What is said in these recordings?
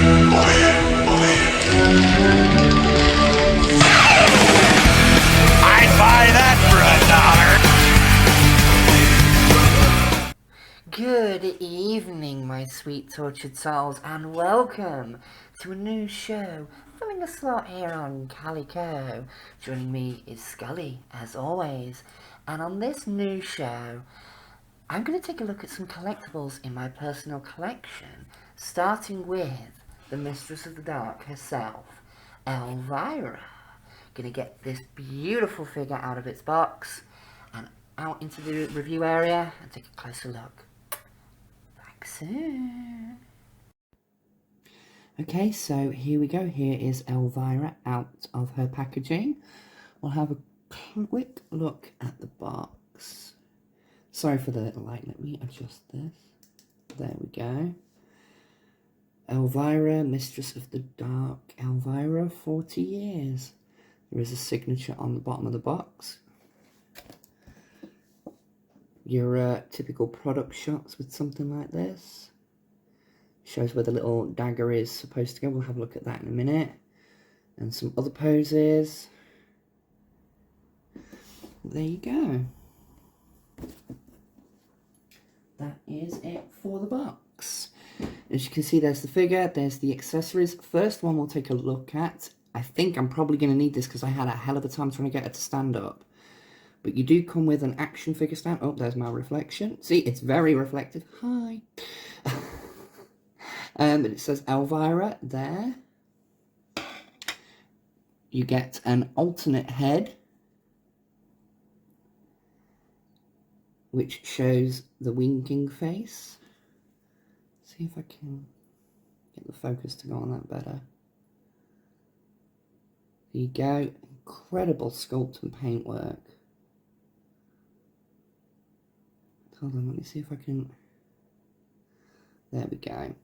I'd buy that for $1. Good evening, my sweet tortured souls, and welcome to a new show, filling a slot here on Calico. Joining me is Scully, as always, and on this new show, I'm going to take a look at some collectibles in my personal collection, starting with the Mistress of the Dark herself, Elvira. Gonna get this beautiful figure out of its box and out into the review area and take a closer look. Back soon. Okay, so here we go. Here is Elvira out of her packaging. We'll have a quick look at the box. Sorry for the light, let me adjust this. There we go. Elvira, Mistress of the Dark. Elvira, 40 years. There is a signature on the bottom of the box. Your typical product shots with something like this. Shows where the little dagger is supposed to go. We'll have a look at that in a minute. And some other poses. There you go. That is it for the box. As you can see, there's the figure, there's the accessories. First one we'll take a look at. I think I'm probably going to need this because I had a hell of a time trying to get it to stand up. But you do come with an action figure stand. Oh, there's my reflection. See, it's very reflective. Hi. But it says Elvira there. You get an alternate head, which shows the winking face. See if I can get the focus to go on that better. There you go. Incredible sculpt and paintwork. Hold on, let me see if I can... There we go.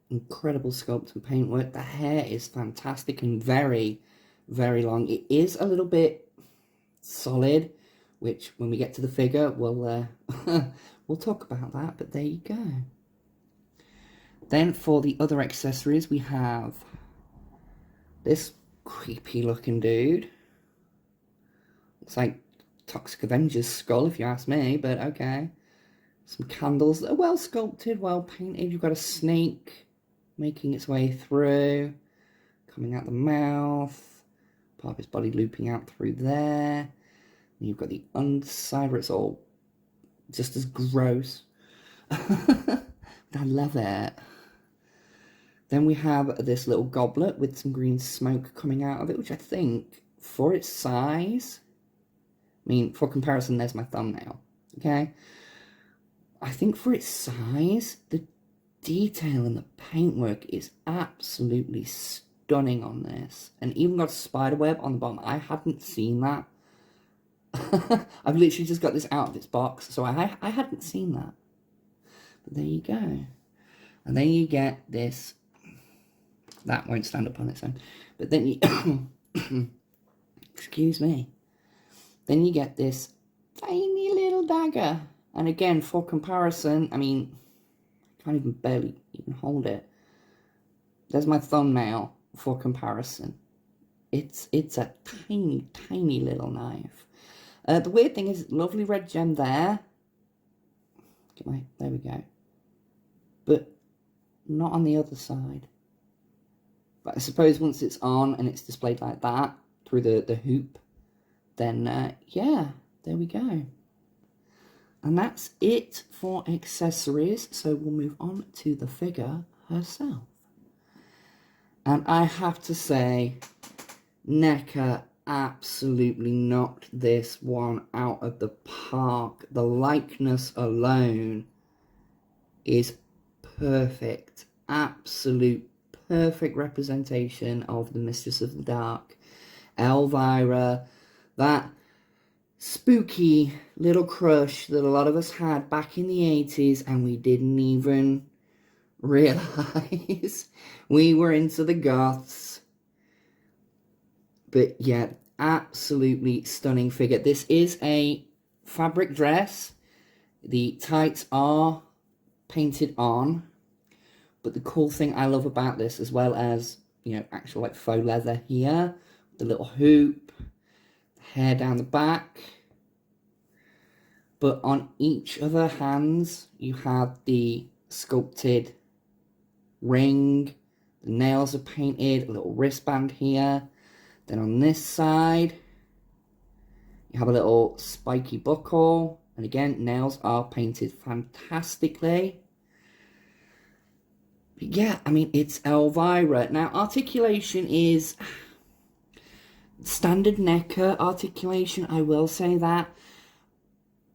Incredible sculpt and paintwork. The hair is fantastic and very, very long. It is a little bit solid, which when we get to the figure, we'll talk about that, but there you go. Then for the other accessories, we have this creepy looking dude. It's like Toxic Avenger's skull, if you ask me, but okay. Some candles that are well sculpted, well painted. You've got a snake making its way through, coming out the mouth, part of his body looping out through there. And you've got the underside where it's all just as gross. I love it. Then we have this little goblet with some green smoke coming out of it, which I think, for its size, I mean, for comparison, there's my thumbnail, okay? I think for its size, the detail and the paintwork is absolutely stunning on this. And even got a spider web on the bottom. I hadn't seen that. I've literally just got this out of its box, so I hadn't seen that. But there you go. And then you get this. That won't stand up on its own. But then you... excuse me. Then you get this tiny little dagger. And again, for comparison, I mean, I can't even barely even hold it. There's my thumbnail for comparison. It's a tiny, tiny little knife. The weird thing is, lovely red gem there. There we go. But not on the other side. But I suppose once it's on and it's displayed like that, through the hoop, then, yeah, there we go. And that's it for accessories, so we'll move on to the figure herself. And I have to say, NECA absolutely knocked this one out of the park. The likeness alone is perfect. Absolute perfect representation of the Mistress of the Dark. Elvira, that spooky little crush that a lot of us had back in the 80s and we didn't even realize we were into the goths. But yeah, absolutely stunning figure. This is a fabric dress. The tights are painted on. But the cool thing I love about this, as well as, you know, actual like faux leather here, the little hoop, hair down the back. But on each of her hands, you have the sculpted ring. The nails are painted, a little wristband here. Then on this side, you have a little spiky buckle. And again, nails are painted fantastically. But yeah, I mean, it's Elvira. Now, articulation is standard NECA articulation, I will say that.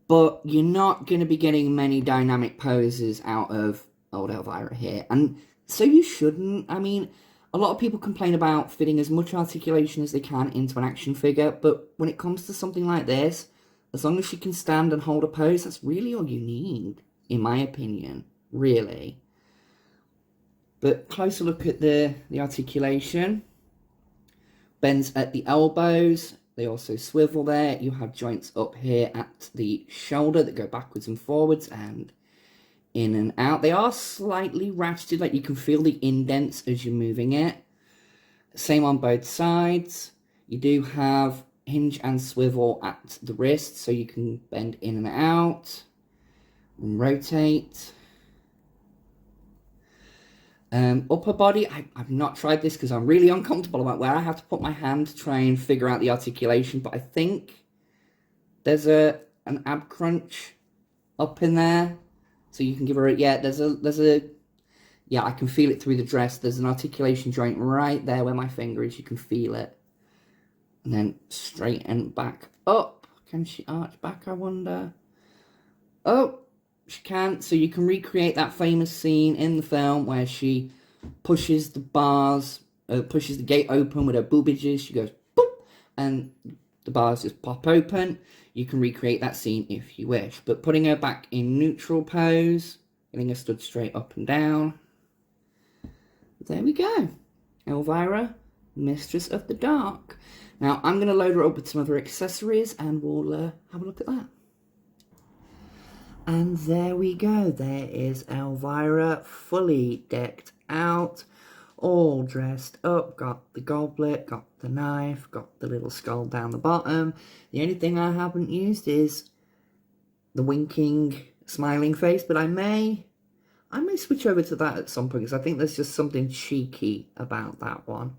But you're not going to be getting many dynamic poses out of old Elvira here. And so you shouldn't. I mean, a lot of people complain about fitting as much articulation as they can into an action figure. But when it comes to something like this, as long as she can stand and hold a pose, that's really all you need, in my opinion. Really. But closer look at the articulation. Bends at the elbows. They also swivel there. You have joints up here at the shoulder that go backwards and forwards and in and out. They are slightly ratcheted, like you can feel the indents as you're moving it. Same on both sides. You do have hinge and swivel at the wrist, so you can bend in and out and rotate. Upper body, I've not tried this because I'm really uncomfortable about where I have to put my hand to try and figure out the articulation, but I think there's an ab crunch up in there, so you can give her a, yeah, yeah, I can feel it through the dress. There's an articulation joint right there where my finger is, you can feel it. And then straighten back up. Can she arch back, I wonder? Oh, she can. So you can recreate that famous scene in the film where she pushes the bars, pushes the gate open with her boobages. She goes, boop, and the bars just pop open. You can recreate that scene if you wish. But putting her back in neutral pose, getting her stood straight up and down. There we go. Elvira, Mistress of the Dark. Now, I'm going to load her up with some other accessories and we'll have a look at that. And there we go. There is Elvira, fully decked out, all dressed up. Got the goblet, got the knife, got the little skull down the bottom. The only thing I haven't used is the winking, smiling face, but I may switch over to that at some point because I think there's just something cheeky about that one.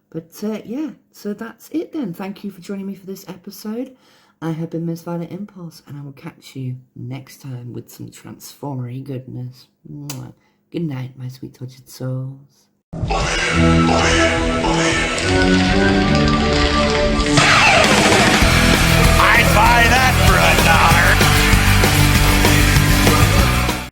But yeah, so that's it then. Thank you for joining me for this episode. I have been Miss Violet Impulse, and I will catch you next time with some Transformery goodness. Mwah. Good night, my sweet tortured souls.